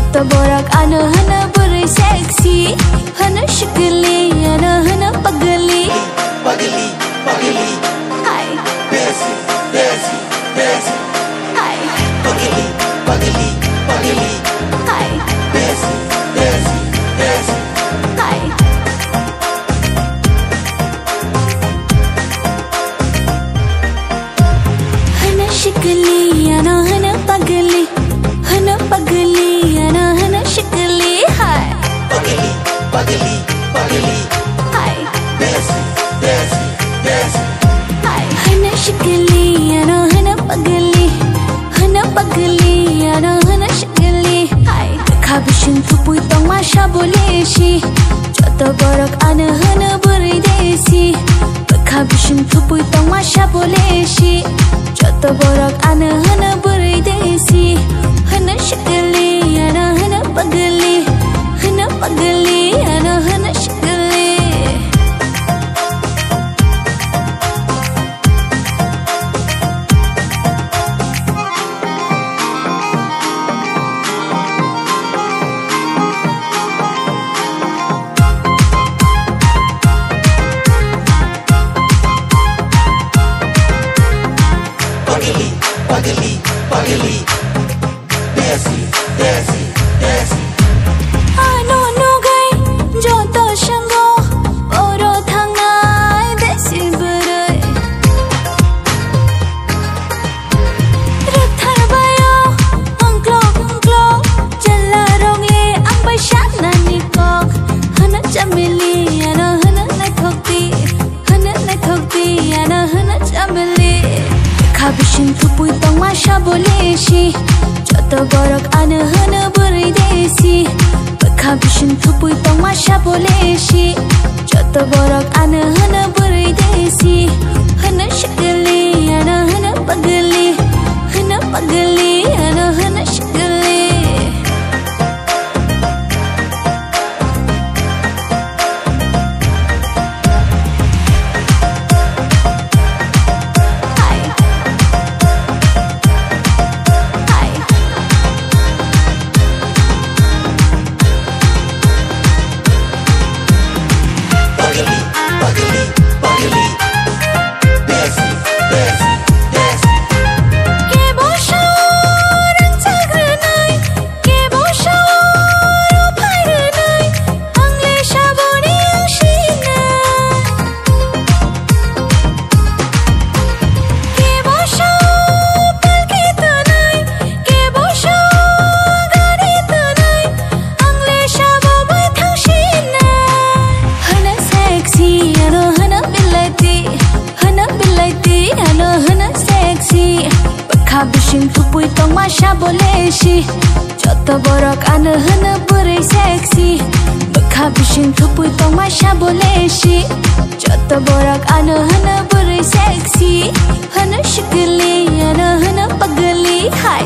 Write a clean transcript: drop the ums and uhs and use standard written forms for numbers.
Jatuh borak ana hana beri seksi, hana shikili ana hana pagli. Pagli, pagli. Hai. Besi, besi, besi. Hai. Pagli, pagli, pagli. Hai. Besi, besi, besi. Hai. Hana shikili ana hana pagli, hana pagli ana hana shikili. Hai. Pagli, pagli, pagli. Hai. Besi, besi, besi. Hai. Hana shikili ana hana pagli, hana pagli ana hana shikili. Hai. Kabishin tupui tong masha boleshi, jatuh borak ana hana beri desi. Kabishin tupui tong masha boleshi, jatuh borak ana hana beri desi. Hana shikili ana hana pagli, hana pagli ana hana shikili. Pagli, pagli, pagli. Besi, besi, besi. Ano no gai, joto shango, oro thangai desi berai. Rathar bayo, angklo, jala rongle ang baisyak na nikok. Hana chamili, ano hana naithokti, ano hana chamili. Kabishin tupui tong masha boleshi, jatuh borak ana hana beri desi. Kabishin tupui tong masha boleshi, jatuh borak ana hana beri desi. Hana shikili ana hana pagli, hana pagli ana hana shikili. Hai. Hai. Pagli, pagli, pagli. Besi, besi, besi. Ke bosho rang chagranai, ke bosho ro phairanai, angle shaboni angshina. Ke bosho palki tanai, ke bosho gari tanai, angle shabo bai thangshina. Hana sexy ano hana bilati, hana bilati ano hana sexy. Kabishin tupui tong masha boleshi, jatuh borak ana hana beri seksi. Kabishin tupui tong masha boleshi, jatuh borak ana hana beri seksi. Hana shikili ana hana pagli. Hai.